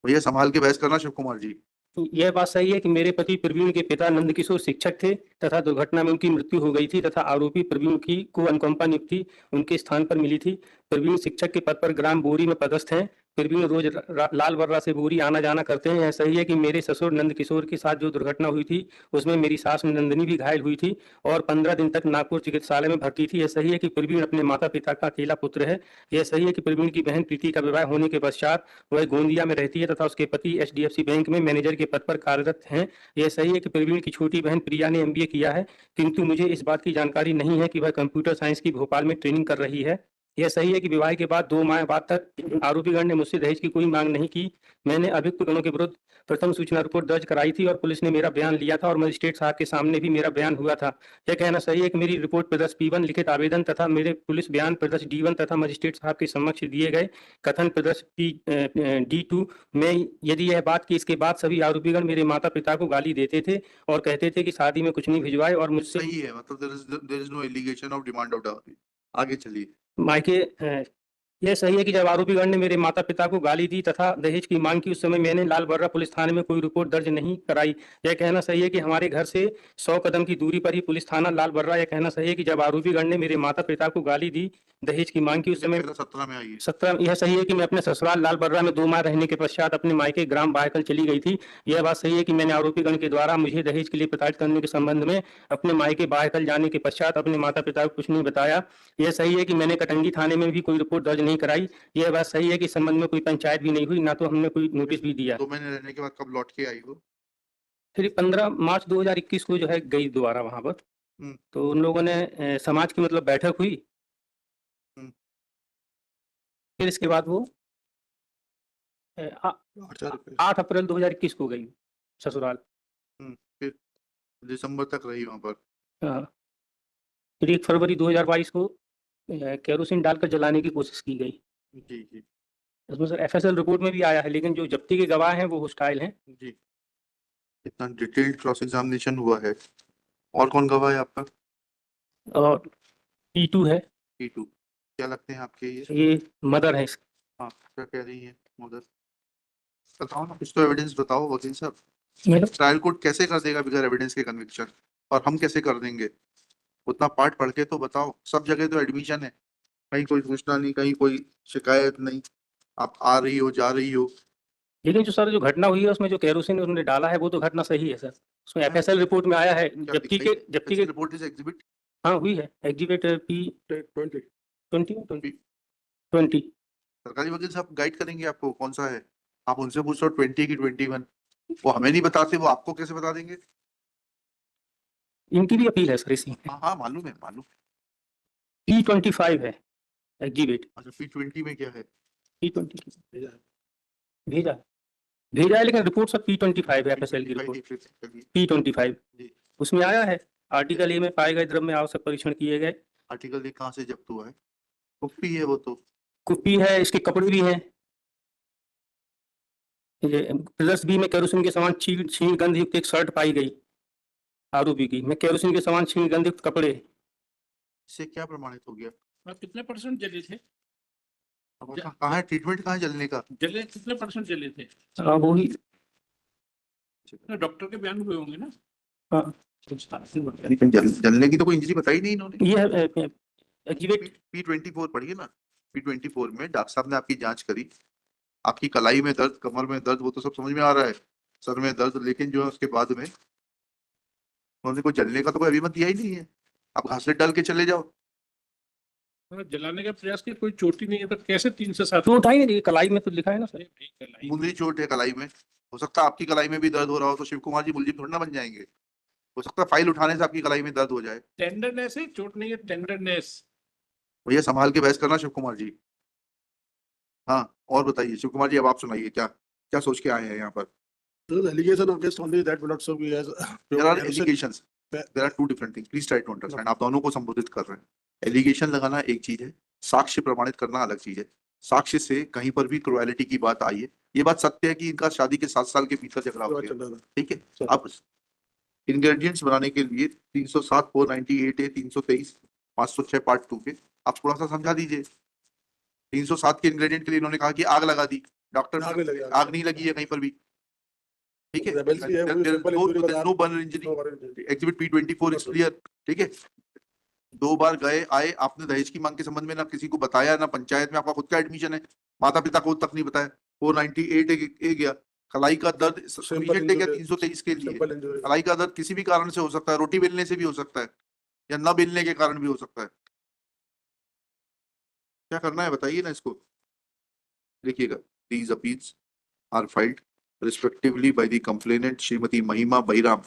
भैया संभाल के बहस करना शिव कुमार जी। यह बात सही है कि मेरे पति प्रवीण के पिता नंदकिशोर शिक्षक थे तथा दुर्घटना में उनकी मृत्यु हो गई थी तथा आरोपी प्रवीण की को अनुकंपा नियुक्ति उनके स्थान पर मिली थी। प्रवीण शिक्षक के पद पर ग्राम बोरी में पदस्थ हैं। प्रवीण रोज लाल बर्रा से बोरी आना जाना करते हैं। यह सही है कि मेरे ससुर नंदकिशोर के साथ जो दुर्घटना हुई थी उसमें मेरी सास नंदिनी भी घायल हुई थी और 15 दिन तक नागपुर चिकित्सालय में भर्ती थी। यह सही है कि प्रवीण अपने माता पिता का अकेला पुत्र है। यह सही है कि प्रवीण की बहन प्रीति का विवाह होने के पश्चात वह गोंदिया में रहती है तथा उसके पति एचडीएफसी बैंक में मैनेजर के पद पर कार्यरत हैं। यह सही है कि प्रवीण की छोटी बहन प्रिया ने एमबीए किया है, किंतु मुझे इस बात की जानकारी नहीं है कि वह कंप्यूटर साइंस की भोपाल में ट्रेनिंग कर रही है। यह सही है कि विवाह के बाद 2 माह बाद तक आरोपीगण ने मुझसे दहेज की कोई मांग नहीं की। मैंने अभियुक्त गणों के विरुद्ध प्रथम सूचना रिपोर्ट दर्ज कराई थी और पुलिस ने मेरा बयान लिया था और मजिस्ट्रेट साहब के सामने भी मेरा बयान हुआ था। यह कहना सही है कि मेरी रिपोर्ट प्रदर्श P1 लिखित आवेदन तथा मेरे पुलिस बयान प्रदर्श D1 तथा मजिस्ट्रेट साहब के समक्ष दिए गए कथन प्रदर्श D2 में यदि यह बात कि इसके बाद सभी आरोपीगण मेरे माता पिता को गाली देते थे और कहते थे कि शादी में कुछ नहीं भिजवाए और मुझसे सही है, मतलब there is no allegation of demand of dowry. आगे चलिए। मायके यह सही है कि जब आरोपीगण ने मेरे माता पिता को गाली दी तथा दहेज की मांग की उस समय मैंने लाल बर्रा पुलिस थाने में कोई रिपोर्ट दर्ज नहीं कराई। यह कहना सही है कि हमारे घर से 100 कदम की दूरी पर ही पुलिस थाना लाल बर्रा। यह कहना सही है कि जब आरोपीगण ने मेरे माता पिता को गाली दी दहेज की मांग की उस समय 17 में आई है। 17 यह सही है कि मैं अपने ससुराल लाल बर्रा में 2 माह रहने के पश्चात अपने मायके ग्राम बायकल चली गई थी। यह बात सही है कि मैंने आरोपीगण के द्वारा मुझे दहेज के लिए प्रताड़ित करने के संबंध में अपने मायके बायकल जाने के पश्चात अपने माता पिता को कुछ नहीं बताया। यह सही है कि मैंने कटंगी थाने में भी कोई रिपोर्ट दर्ज नहीं कराई। यह बात सही है कि इस संबंध में कोई पंचायत भी नहीं हुई, ना तो हमने कोई नोटिस भी दिया। 2 महीने रहने के बाद कब लौट के आई हो? फिर 15 मार्च 2021 को जो है गई दोबारा वहां पर। हम्म, तो उन लोगों ने समाज की मतलब बैठक हुई। हम्म। फिर इसके बाद वो 8 अप्रैल 2021 को गई ससुराल। फिर दिसंबर तक रही वहां पर। हाँ, फिर 1 फरवरी 2022 को केरोसिन डालकर जलाने की कोशिश की गई। जी जी उसमें सर एफएसएल रिपोर्ट में भी आया है, लेकिन जो जब्ती के गवाह हैं वो होस्टाइल हैं। जी। इतना डिटेल्ड क्रॉस एग्जामिनेशन हुआ है। और कौन गवाह है आपका? और P2 है, P2 क्या लगते हैं आपके ये? ये मदर है इसकी। हाँ, क्या कह रही है मदर? बताओ ना, कुछ तो एविडेंस बताओ वकील साहब। मैडम ट्रायल कोर्ट कैसे कर देगा बगैर एविडेंस के कन्विक्शन? और हम कैसे कर देंगे? उतना पार्ट पढ़ के तो बताओ। सब जगह तो एडमिशन है, कहीं कोई सूचना नहीं, कहीं कोई शिकायत नहीं। आप आ रही हो, जा रही हो। लेकिन जो सर जो घटना हुई है उसमें जो केरोसिन उन्होंने डाला है वो तो घटना सही है सर। उसमें एफएसएल रिपोर्ट में आया है क्या जब्ती दिखाई? के रिपोर्ट इज एग्जिबिट हाँ हुई है एग्जीबिट P20 20। सरकारी वकील साहब गाइड करेंगे आपको कौन सा है। आप उनसे पूछो 20 की 21। वो हमें नहीं बताते, वो आपको कैसे बता देंगे? इनकी भी अपील है सर इसी में। हाँ हाँ, मालूम है मालूम। P25 है एग्जीबिट। अच्छा, P20 में क्या है? P20 भेजा भेजा है, लेकिन रिपोर्ट सब P25 है एफएसएल की रिपोर्ट P25। जी। उसमें आया है आर्टिकल ए में पाए गए द्रव्य में आवश्यक परीक्षण किए गए। आर्टिकल ये कहाँ से जब्त हुआ है? कुप्पी है वो तो। कुप्पी है, इसके कपड़े भी हैं। ये प्लस बी में केरोसिन के समान क्षीण गंध युक्त एक शर्ट पाई गई आरोपी की। में केरोसिन के समान क्षीण गंध युक्त कपड़े। इससे क्या प्रमाणित हो गया? आप कितने परसेंट जले थे? अब कहाँ है ट्रीटमेंट, कहाँ है जलने का? जले कितने परसेंट जले थे? वही डॉक्टर के बयान हुए होंगे ना? हाँ, जलने की तो कोई इंजरी बताई नहीं इन्होंने। ये है एग्जीबिट। P24 पढ़िए ना। P24 में डॉक्टर साहब ने आपकी जांच करी। आपकी कलाई में दर्द, कमर में दर्द, वो तो सब समझ में आ रहा है। सर में दर्द, लेकिन जो है उसके बाद में उन्होंने कोई जलने का तो कोई अभिमत दिया ही नहीं है। आप घासलेट डाल के चले जाओ। जलाने का प्रयास किया, कोई चोट ही नहीं है तो कैसे 3 से 7? चोट आई नहीं, कलाई में तो लिखा है ना सर। मुंदरी चोट है कलाई में। हो सकता है आपकी कलाई में भी दर्द हो रहा हो, तो शिव कुमार जी मुलजिम थोड़ी ना बन जाएंगे। हो सकता है फाइल उठाने से आपकी कलाई में दर्द हो जाए। टेंडरनेस है, चोट नहीं है, टेंडरनेस। भैया संभाल के बहस करना शिव कुमार जी। हाँ, और बताइए शिव कुमार जी, अब आप सुनाइए क्या क्या सोच के आए हैं यहाँ पर। The allegation against only that would also be as There are allegations. There are two different things. Please try to understand. आप दोनों को संबोधित कर रहे हैं। एलिगेशन लगाना एक चीज है, साक्ष्य प्रमाणित करना अलग चीज है। साक्ष्य से कहीं पर भी क्रुएलिटी की बात आई है, ये बात सत्य है कि इनका शादी के 7 साल के भीतर झगड़ा हो गया, ठीक है। अब इंग्रेडिएंट्स बनाने के लिए 307 498 है, 323 506 पार्ट 2 के आप थोड़ा सा समझा दीजिए। 307 के इंग्रेडिएंट के लिए इन्होंने कहा कि आग लगा दी, डॉक्टर आग नहीं लगी, आग नहीं लगी है कहीं पर भी, ठीक है, Rebels भी है, वो भी simple injury बता no burn injury, No worry, injury. Exhibit P24 is clear, ठीक है। 2 बार गए आए, आपने दहेज की मांग के संबंध में ना किसी को बताया, ना पंचायत में आपका खुद का एडमिशन है, माता पिता को तक नहीं बताया। 498 ए गया, कलाई का दर्द सफिशिएंट है क्या injury. 323 के लिए? Simple injury. कलाई का दर्द किसी भी कारण से हो सकता है, रोटी बेलने से भी हो सकता है, या न बेलने के कारण भी हो सकता है। क्या करना है बताइए ना इसको, देखिएगा। These appeals are filed respectively by the complainant Srimati Mahima Bairam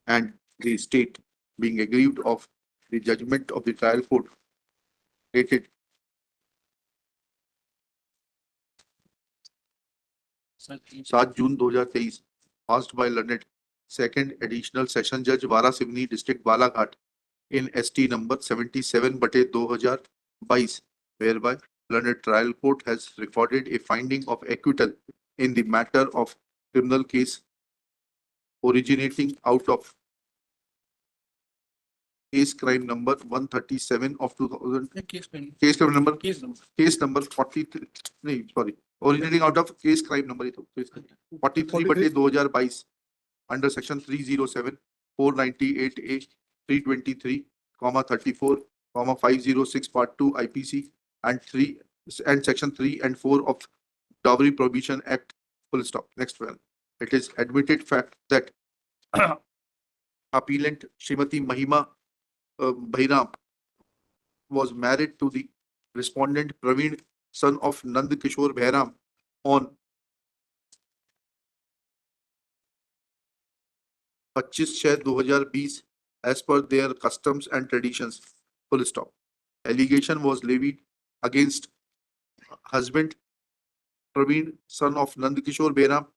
and the state, being aggrieved of the judgment of the trial court dated 7 June 2023, passed by learned second additional session judge Varasivni district Balaghat in ST number 77/2022, whereby learned trial court has recorded a finding of acquittal in the matter of criminal case originating out of case crime number 137 of 2000, case crime number 43, नहीं sorry, originating out of case crime number 43/2022 under section 307, 498A, 323, 34, 506 part 2 IPC and section 3 and 4 of Dowry Prohibition Act, full stop. Next one. It is admitted fact that appellant Srimati Mahima Bhairam was married to the respondent Praveen, son of Nand Kishore Bhairam, on 25/6/2020 as per their customs and traditions, full stop. Allegation was levied against husband Praveen, son of Nand Kishore Bhairam,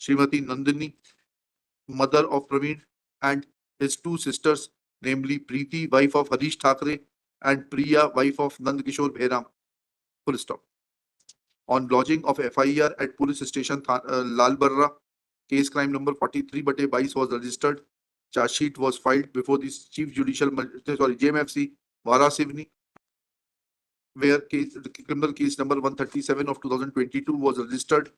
Srimati Nandini, mother of Praveen, and his 2 sisters, namely Preeti, wife of Harish Thackeray, and Priya, wife of Nand Kishore Bhairam, full stop. On lodging of FIR at police station Lal Barra, case crime number 43/22 was registered. Charge sheet was filed before the Chief Judicial JMFC Varasivni, where the criminal case number 137 of 2022 was registered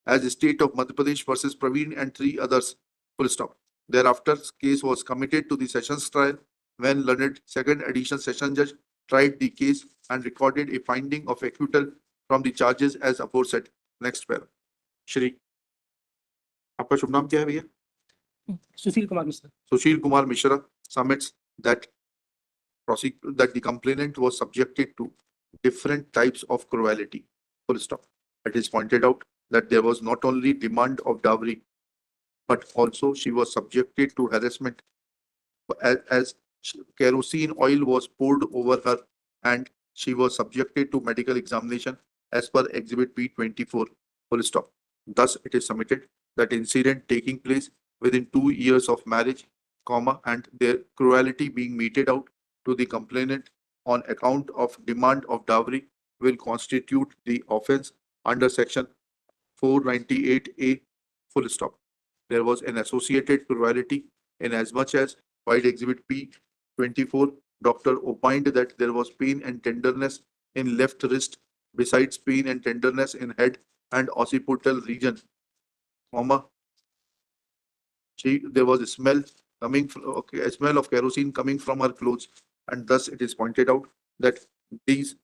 as the state of Madhya Pradesh versus Praveen and 3 others, full stop. Thereafter, case was committed to the sessions trial when learned second additional session judge tried the case and recorded a finding of acquittal from the charges as aforesaid. Next para. Shri, आपका शुभ नाम क्या है भैया? Sushil Kumar Mishra. Sushil Kumar Mishra submits that the complainant was subjected to different types of cruelty, full stop. It is pointed out that there was not only demand of dowry, but also she was subjected to harassment as kerosene oil was poured over her, and she was subjected to medical examination as per Exhibit P24, full stop. Thus, it is submitted that incident taking place within 2 years of marriage, and their cruelty being meted out to the complainant on account of demand of dowry will constitute the offence under section 498A, full stop. There was an associated cruelty in as much as while Exhibit P24, doctor opined that there was pain and tenderness in left wrist besides pain and tenderness in head and occipital region, there was a smell a smell of kerosene coming from her clothes, and thus it is pointed out that these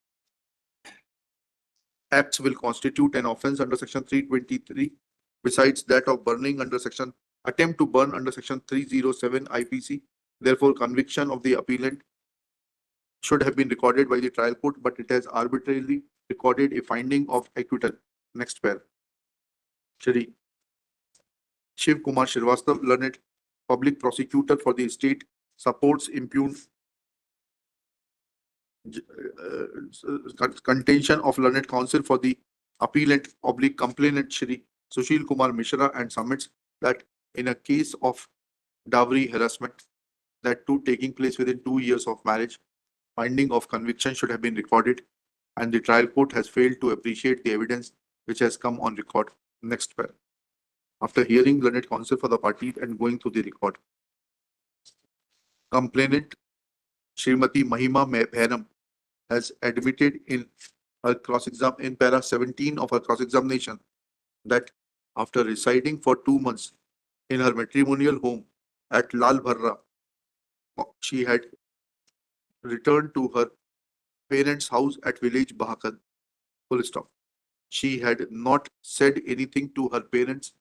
acts will constitute an offence under section 323 besides that of burning under section attempt to burn under section 307 IPC. Therefore, conviction of the appellant should have been recorded by the trial court, but it has arbitrarily recorded a finding of acquittal. Next pair. Shri Shiv Kumar Srivastava, learned public prosecutor for the state, supports impugn contention of learned counsel for the appellant complainant Shri Sushil Kumar Mishra, and submits that in a case of dowry harassment, that too taking place within 2 years of marriage, finding of conviction should have been recorded, and the trial court has failed to appreciate the evidence which has come on record. Next pair. After hearing learned counsel for the party and going through the record, complainant Srimati Mahima Bhairam has admitted in her in para 17 of her cross-examination that after residing for 2 months in her matrimonial home at Lal Bharra, she had returned to her parents' house at village Bahakan. Full stop. She had not said anything to her parents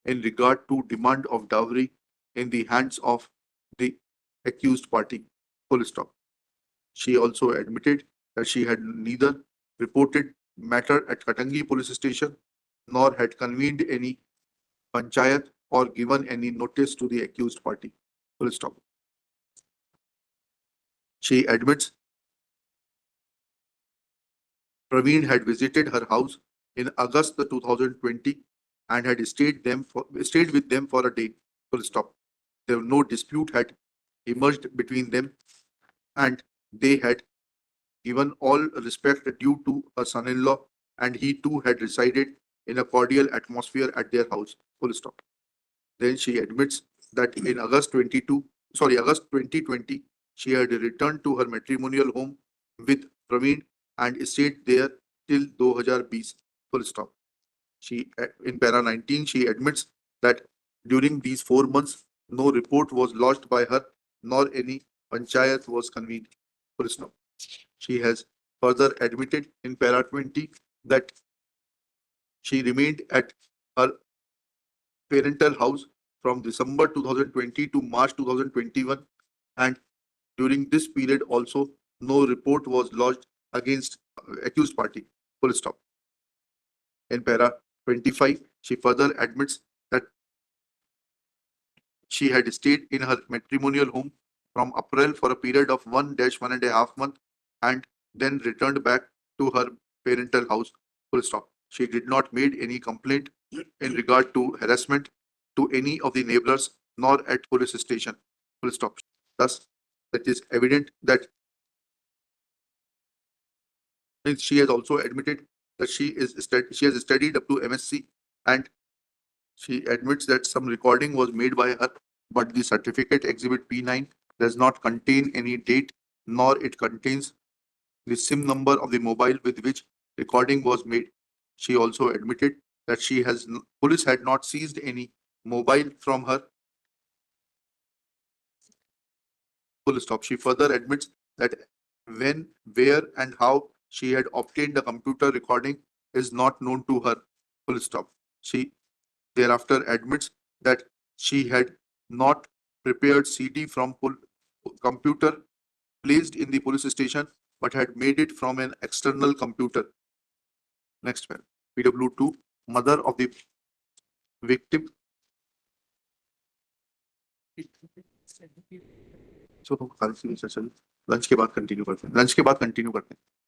in regard to demand of dowry in the hands of the accused party. Full stop. She also admitted that she had neither reported matter at Katangi police station nor had convened any panchayat or given any notice to the accused party. Full stop. She admits Praveen had visited her house in August 2020 and had stayed with them for a day. Full stop. There no dispute had emerged between them, and they had given all respect due to her son-in-law, and he too had resided in a cordial atmosphere at their house. Full stop. Then she admits that in August 2020, she had returned to her matrimonial home with Praveen and stayed there till 2020. Full stop. In para 19, she admits that during these 4 months, no report was lodged by her, nor any panchayat was convened. Full stop. She has further admitted in para 20 that she remained at her parental house from December 2020 to March 2021, and during this period also no report was lodged against accused party. Full stop. In para 25, she further admits that she had stayed in her matrimonial home from April for a period of 1-1.5 month and then returned back to her parental house. Full stop. She did not made any complaint in regard to harassment to any of the neighbors nor at police station. Full stop. Thus, it is evident that she has also admitted that she has studied up to MSc, and she admits that some recording was made by her, but the certificate exhibit P9 does not contain any date, nor it contains the SIM number of the mobile with which recording was made. She also admitted that police had not seized any mobile from her. Full stop. She further admits that when, where, and how she had obtained the computer recording is not known to her. Full stop. She thereafter admits that she had not prepared CD from computer placed in the police station, but had made it from an external computer. Next one. PW2, mother of the victim. Lunch के बाद continue करते हैं.